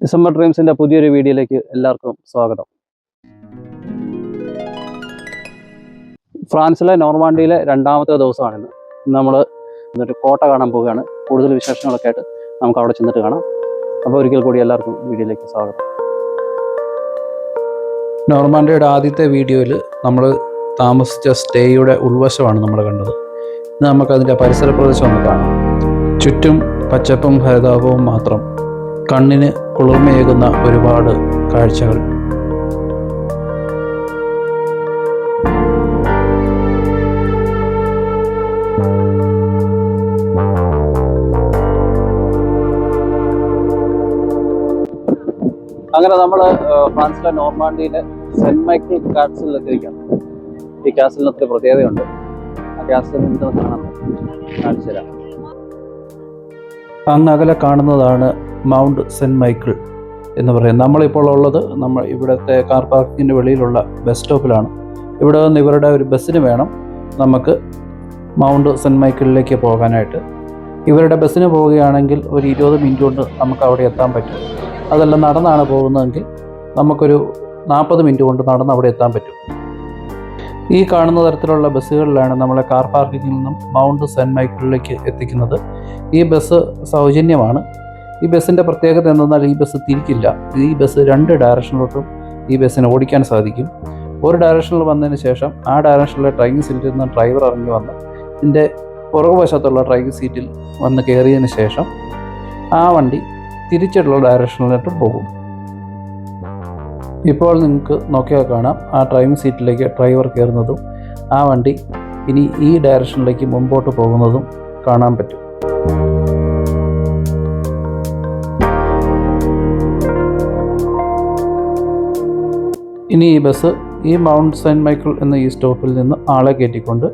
December ഡ്രീംസിൻ്റെ പുതിയൊരു വീഡിയോയിലേക്ക് എല്ലാവർക്കും സ്വാഗതം. ഫ്രാൻസിലെ നോർമാൻഡിയിലെ രണ്ടാമത്തെ ദിവസമാണിന്ന്. നമ്മൾ എന്നിട്ട് കോട്ട കാണാൻ പോവുകയാണ്. കൂടുതൽ വിശേഷങ്ങളൊക്കെ ആയിട്ട് നമുക്ക് അവിടെ ചെന്നിട്ട് കാണാം. അപ്പോൾ ഒരിക്കൽ കൂടി എല്ലാവർക്കും വീഡിയോയിലേക്ക് സ്വാഗതം. നോർമാൻഡിയുടെ ആദ്യത്തെ വീഡിയോയിൽ നമ്മൾ താമസിച്ച സ്റ്റേയുടെ ഉൾവശമാണ് നമ്മൾ കണ്ടത്. ഇന്ന് നമുക്കതിൻ്റെ പരിസര പ്രദേശം ഒന്ന് കാണാം. ചുറ്റും പച്ചപ്പും ഹരിതാപവും മാത്രം, കണ്ണിന് കുളിർമയേകുന്ന ഒരുപാട് കാഴ്ചകൾ. അങ്ങനെ നമ്മൾ ഫ്രാൻസിലെ നോർമാൻഡിയിലെ സെൻറ്റ് മൈക്കിൾ കാസിലെത്തിയിരിക്കുകയാണ്. ഈ കാസിലിന് ഒത്തിരി പ്രത്യേകതയുണ്ട്. ആ കാസിൽ നിന്ന് കാണിച്ചു തരാം. അങ്ങ് അകലെ കാണുന്നതാണ് മൗണ്ട് സെൻറ്റ് മൈക്കിൾ എന്ന് പറയുന്നത്. നമ്മളിപ്പോൾ ഉള്ളത് ഇവിടുത്തെ കാർ പാർക്കിങ്ങിൻ്റെ വെളിയിലുള്ള ബസ് സ്റ്റോപ്പിലാണ്. ഇവിടെ നിന്ന് ഇവരുടെ ഒരു ബസ്സിന് വേണം നമുക്ക് മൗണ്ട് സെൻറ്റ് മൈക്കിളിലേക്ക് പോകാനായിട്ട്. ഇവരുടെ ബസ്സിന് പോവുകയാണെങ്കിൽ ഒരു 20 മിനിറ്റ് കൊണ്ട് നമുക്ക് അവിടെ എത്താൻ പറ്റും. അതല്ല നടന്നാണ് പോകുന്നതെങ്കിൽ നമുക്കൊരു 40 മിനിറ്റ് കൊണ്ട് നടന്ന് അവിടെ എത്താൻ പറ്റും. ഈ കാണുന്ന തരത്തിലുള്ള ബസ്സുകളിലാണ് നമ്മളെ കാർ പാർക്കിങ്ങിൽ നിന്നും മൗണ്ട് സെൻറ്റ് മൈക്കിളിലേക്ക് എത്തിക്കുന്നത്. ഈ ബസ് സൗജന്യമാണ്. ഈ ബസ്സിൻ്റെ പ്രത്യേകത എന്തെന്നാൽ ഈ ബസ് തിരിക്കില്ല. ഈ ബസ് 2 ഡയറക്ഷനിലോട്ടും ഈ ബസ്സിന് ഓടിക്കാൻ സാധിക്കും. ഒരു ഡയറക്ഷനിൽ വന്നതിന് ശേഷം ആ ഡയറക്ഷനിലെ ഡ്രൈവിംഗ് സീറ്റിൽ നിന്ന് ഡ്രൈവർ ഇറങ്ങി വന്ന് ഇതിൻ്റെ പുറകുവശത്തുള്ള ഡ്രൈവിംഗ് സീറ്റിൽ വന്ന് കയറിയതിന് ശേഷം ആ വണ്ടി തിരിച്ചിട്ടുള്ള ഡയറക്ഷനിലോട്ട് പോകും. ഇപ്പോൾ നിങ്ങൾക്ക് നോക്കിയാൽ കാണാം, ആ ഡ്രൈവിംഗ് സീറ്റിലേക്ക് ഡ്രൈവർ കയറുന്നതും ആ വണ്ടി ഇനി ഈ ഡയറക്ഷനിലേക്ക് മുമ്പോട്ട് പോകുന്നതും കാണാൻ പറ്റും. ഇനി ഈ ബസ് ഈ മൗണ്ട് സെൻറ്റ് മൈക്കിൾ എന്ന ഈ സ്റ്റോപ്പിൽ നിന്ന് ആളെ കയറ്റിക്കൊണ്ട്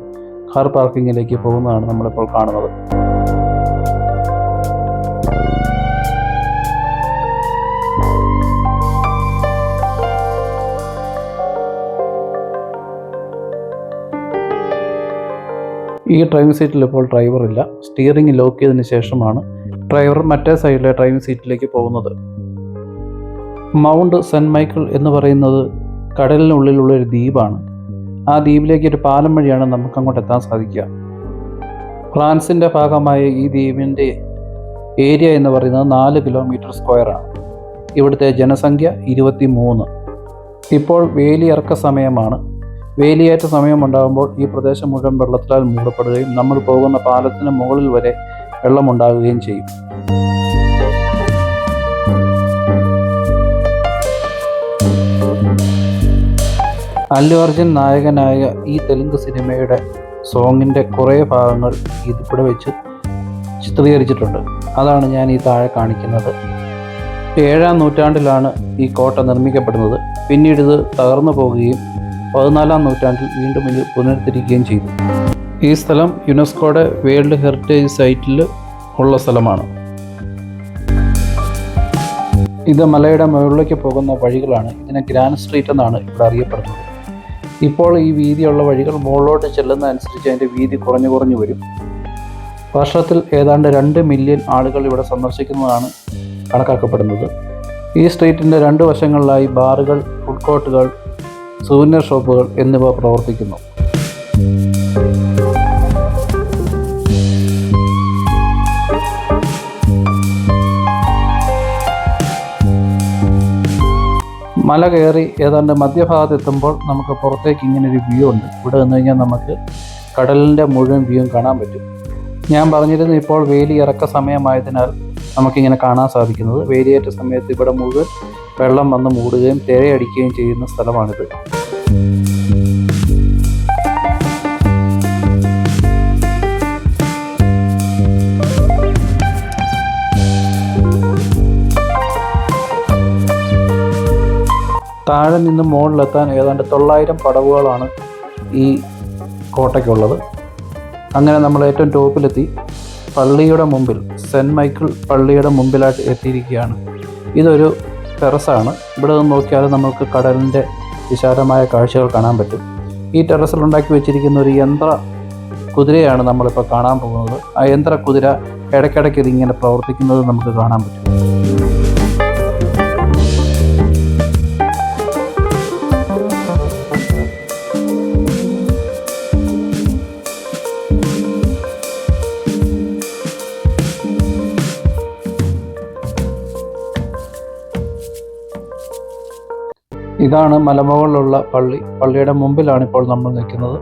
കാർ പാർക്കിങ്ങിലേക്ക് പോകുന്നതാണ് നമ്മളിപ്പോൾ കാണുന്നത്. ഈ ഡ്രൈവിംഗ് സീറ്റിൽ ഇപ്പോൾ ഡ്രൈവർ ഇല്ല. സ്റ്റിയറിംഗ് ലോക്ക് ചെയ്തതിന് ശേഷമാണ് ഡ്രൈവർ മറ്റേ സൈഡിലെ ഡ്രൈവിംഗ് സീറ്റിലേക്ക് പോകുന്നത്. മൗണ്ട് സെൻറ്റ് മൈക്കിൾ എന്ന് പറയുന്നത് കടലിനുള്ളിലുള്ള ഒരു ദ്വീപാണ്. ആ ദ്വീപിലേക്ക് ഒരു പാലം വഴിയാണ് നമുക്ക് അങ്ങോട്ട് എത്താൻ സാധിക്കുക. ഫ്രാൻസിൻ്റെ ഭാഗമായ ഈ ദ്വീപിൻ്റെ ഏരിയ എന്ന് പറയുന്നത് 4 കിലോമീറ്റർ സ്ക്വയറാണ്. ഇവിടുത്തെ ജനസംഖ്യ 23. ഇപ്പോൾ വേലിയിറക്ക സമയമാണ്. വേലിയേറ്റ സമയമുണ്ടാകുമ്പോൾ ഈ പ്രദേശം മുഴുവൻ വെള്ളത്താൽ മൂടപ്പെടുകയും നമ്മൾ പോകുന്ന പാലത്തിന് മുകളിൽ വരെ വെള്ളമുണ്ടാകുകയും ചെയ്യും. അല്ലു അർജുൻ നായകനായ ഈ തെലുങ്ക് സിനിമയുടെ സോങ്ങിൻ്റെ കുറേ ഭാഗങ്ങൾ ഇതിവിടെ വെച്ച് ചിത്രീകരിച്ചിട്ടുണ്ട്. അതാണ് ഞാൻ ഈ താഴെ കാണിക്കുന്നത്. 7-ാം നൂറ്റാണ്ടിലാണ് ഈ കോട്ട നിർമ്മിക്കപ്പെടുന്നത്. പിന്നീട് ഇത് തകർന്നു പോകുകയും 14-ാം നൂറ്റാണ്ടിൽ വീണ്ടും ഇത് പുനരുദ്ധരിക്കുകയും ചെയ്തു. ഈ സ്ഥലം യുനെസ്കോയുടെ വേൾഡ് ഹെറിറ്റേജ് സൈറ്റിൽ ഉള്ള സ്ഥലമാണ്. ഇത് മലയുടെ മുകളിലേക്ക് പോകുന്ന വഴികളാണ്. ഇതിനെ ഗ്രാൻഡ് സ്ട്രീറ്റ് എന്നാണ് ഇവിടെ അറിയപ്പെടുന്നത്. ഇപ്പോൾ ഈ വീതിയുള്ള വഴികൾ മുകളിലോട്ട് ചെല്ലുന്ന അനുസരിച്ച് അതിൻ്റെ വീതി കുറഞ്ഞു വരും. വർഷത്തിൽ ഏതാണ്ട് 2 മില്യൺ ആളുകൾ ഇവിടെ സന്ദർശിക്കുന്നതാണ് കണക്കാക്കപ്പെടുന്നത്. ഈ സ്ട്രീറ്റിൻ്റെ 2 വശങ്ങളിലായി ബാറുകൾ, ഫുഡ് കോർട്ടുകൾ, സൂവനീർ ഷോപ്പുകൾ എന്നിവ പ്രവർത്തിക്കുന്നു. മല കയറി ഏതാണ്ട് മധ്യഭാഗത്ത് എത്തുമ്പോൾ നമുക്ക് പുറത്തേക്ക് ഇങ്ങനൊരു വ്യൂ ഉണ്ട്. ഇവിടെ നിന്ന് കഴിഞ്ഞാൽ നമുക്ക് കടലിൻ്റെ മുഴുവൻ വ്യൂവും കാണാൻ പറ്റും. ഞാൻ പറഞ്ഞിരുന്നു, ഇപ്പോൾ വേലി ഇറക്ക സമയമായതിനാൽ നമുക്കിങ്ങനെ കാണാൻ സാധിക്കുന്നത്. വേലിയേറ്റ സമയത്ത് ഇവിടെ മുഴുവൻ വെള്ളം വന്ന് മൂടുകയും തിരയടിക്കുകയും ചെയ്യുന്ന സ്ഥലമാണിത്. താഴെ നിന്ന് മുകളിലെത്താൻ ഏതാണ്ട് 900 പടവുകളാണ് ഈ കോട്ടയ്ക്കുള്ളത്. അങ്ങനെ നമ്മൾ ഏറ്റവും ടോപ്പിലെത്തി പള്ളിയുടെ മുമ്പിൽ, സെൻറ്റ് മൈക്കിൾ പള്ളിയുടെ മുമ്പിലായിട്ട് എത്തിയിരിക്കുകയാണ്. ഇതൊരു ടെറസാണ്. ഇവിടെ നിന്ന് നോക്കിയാൽ നമുക്ക് കടലിൻ്റെ വിശാലമായ കാഴ്ചകൾ കാണാൻ പറ്റും. ഈ ടെറസിൽ ഉണ്ടാക്കി വെച്ചിരിക്കുന്ന ഒരു യന്ത്ര കുതിരയാണ് നമ്മളിപ്പോൾ കാണാൻ പോകുന്നത്. ആ യന്ത്ര കുതിര ഇടയ്ക്കിടയ്ക്ക് ഇതിങ്ങനെ പ്രവർത്തിക്കുന്നത് നമുക്ക് കാണാൻ പറ്റും. ഇതാണ് മലമുകളിലുള്ള പള്ളി. പള്ളിയുടെ മുമ്പിലാണ് ഇപ്പോൾ നമ്മൾ നിൽക്കുന്നത്.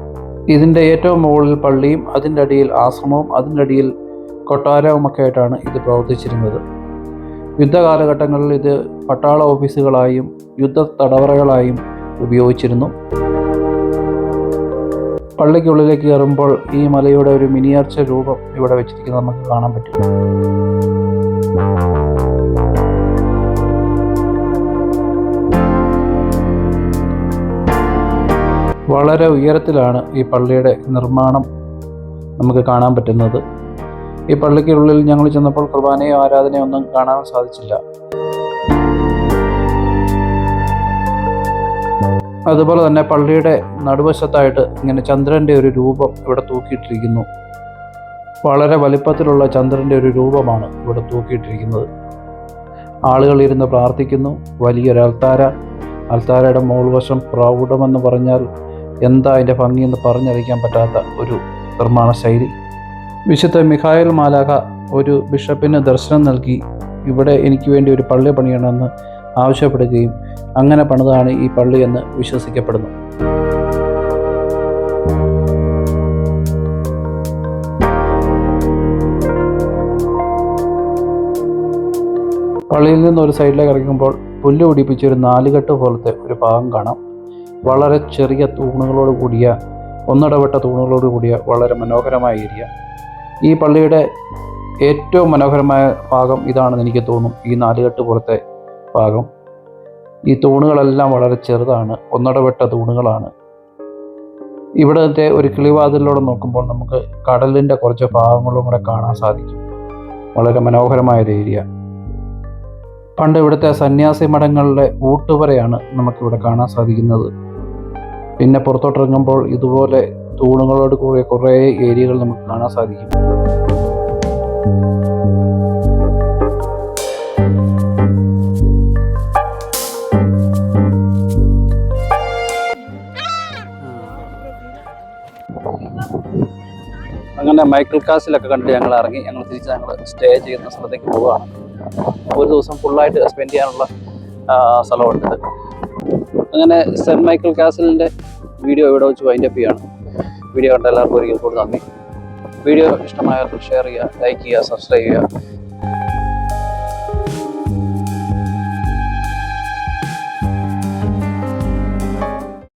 ഇതിൻ്റെ ഏറ്റവും മുകളിൽ പള്ളിയും അതിൻ്റെ അടിയിൽ ആശ്രമവും അതിൻ്റെ അടിയിൽ കൊട്ടാരവുമൊക്കെ ആയിട്ടാണ് ഇത് പ്രവർത്തിച്ചിരുന്നത്. യുദ്ധകാലഘട്ടങ്ങളിൽ ഇത് പട്ടാള ഓഫീസുകളായും യുദ്ധ തടവറകളായും ഉപയോഗിച്ചിരുന്നു. പള്ളിക്കുള്ളിലേക്ക് കയറുമ്പോൾ ഈ മലയുടെ ഒരു മിനിയേച്ചർ രൂപം ഇവിടെ വെച്ചിരിക്കുന്നത് നമുക്ക് കാണാൻ പറ്റും. വളരെ ഉയരത്തിലാണ് ഈ പള്ളിയുടെ നിർമ്മാണം നമുക്ക് കാണാൻ പറ്റുന്നത്. ഈ പള്ളിക്കുള്ളിൽ ഞങ്ങൾ ചെന്നപ്പോൾ കുർബാനയോ ആരാധനയോ ഒന്നും കാണാൻ സാധിച്ചില്ല. അതുപോലെ തന്നെ പള്ളിയുടെ നടുവശത്തായിട്ട് ഇങ്ങനെ ചന്ദ്രൻ്റെ ഒരു രൂപം ഇവിടെ തൂക്കിയിട്ടിരിക്കുന്നു. വളരെ വലിപ്പത്തിലുള്ള ചന്ദ്രൻ്റെ ഒരു രൂപമാണ് ഇവിടെ തൂക്കിയിട്ടിരിക്കുന്നത്. ആളുകൾ ഇരുന്ന് പ്രാർത്ഥിക്കുന്നു. വലിയൊരു അൽത്താരയുടെ മുകൾവശം പ്രൗഢമെന്ന് പറഞ്ഞാൽ എന്താ അതിൻ്റെ ഭംഗിയെന്ന് പറഞ്ഞറിയിക്കാൻ പറ്റാത്ത ഒരു നിർമ്മാണ ശൈലി. വിശുദ്ധ മിഖായേൽ മാലാഖ ഒരു ബിഷപ്പിന് ദർശനം നൽകി ഇവിടെ എനിക്ക് വേണ്ടി ഒരു പള്ളി പണിയണമെന്ന് ആവശ്യപ്പെടുകയും അങ്ങനെ പണിതാണ് ഈ പള്ളി എന്ന് വിശ്വസിക്കപ്പെടുന്നു. പള്ളിയിൽ നിന്ന് ഒരു സൈഡിലേക്ക് ഇറങ്ങുമ്പോൾ പുല്ല് പിടിപ്പിച്ചൊരു നാലുകെട്ട് പോലത്തെ ഒരു ഭാഗം കാണാം. വളരെ ചെറിയ തൂണുകളോട് കൂടിയ ഒന്നിടവിട്ട തൂണുകളോട് കൂടിയ വളരെ മനോഹരമായ ഏരിയ. ഈ പള്ളിയുടെ ഏറ്റവും മനോഹരമായ ഭാഗം ഇതാണെന്ന് എനിക്ക് തോന്നും. ഈ നാലുകെട്ട് പോലത്തെ ഭാഗം. ഈ തൂണുകളെല്ലാം വളരെ ചെറുതാണ്, ഒന്നിടവിട്ട തൂണുകളാണ്. ഇവിടുത്തെ ഒരു കിളിവാതിലൂടെ നോക്കുമ്പോൾ നമുക്ക് കടലിൻ്റെ കുറച്ച് ഭാഗങ്ങളും കൂടെ കാണാൻ സാധിക്കും. വളരെ മനോഹരമായൊരു ഏരിയ. പണ്ട് ഇവിടുത്തെ സന്യാസി മഠങ്ങളുടെ ഊട്ടുവരെയാണ് നമുക്കിവിടെ കാണാൻ സാധിക്കുന്നത്. പിന്നെ പുറത്തോട്ടിറങ്ങുമ്പോൾ ഇതുപോലെ തൂണുകളോട് കൂടിയ കുറേ ഏരിയകൾ നമുക്ക് കാണാൻ സാധിക്കും. അങ്ങനെ മൈക്കിൾ കാസിലൊക്കെ കണ്ട് ഞങ്ങൾ ഇറങ്ങി. ഞങ്ങൾ സ്റ്റേ ചെയ്യുന്ന സ്ഥലത്തേക്ക് പോവുകയാണ്. ഒരു ദിവസം ഫുള്ളായിട്ട് സ്പെൻഡ് ചെയ്യാനുള്ള സ്ഥലമുണ്ട്. അങ്ങനെ സെൻറ്റ് മൈക്കിൾ കാസിലിൻ്റെ വീഡിയോ ഇവിടെ വെച്ച് വൈൻഡപ്പ് ചെയ്യുകയാണ്. വീഡിയോ കണ്ട എല്ലാവർക്കും ഒരിക്കൽ കൂടി നന്ദി. വീഡിയോ ഇഷ്ടമായവർക്ക് ഷെയർ ചെയ്യുക, ലൈക്ക് ചെയ്യുക, സബ്സ്ക്രൈബ് ചെയ്യുക.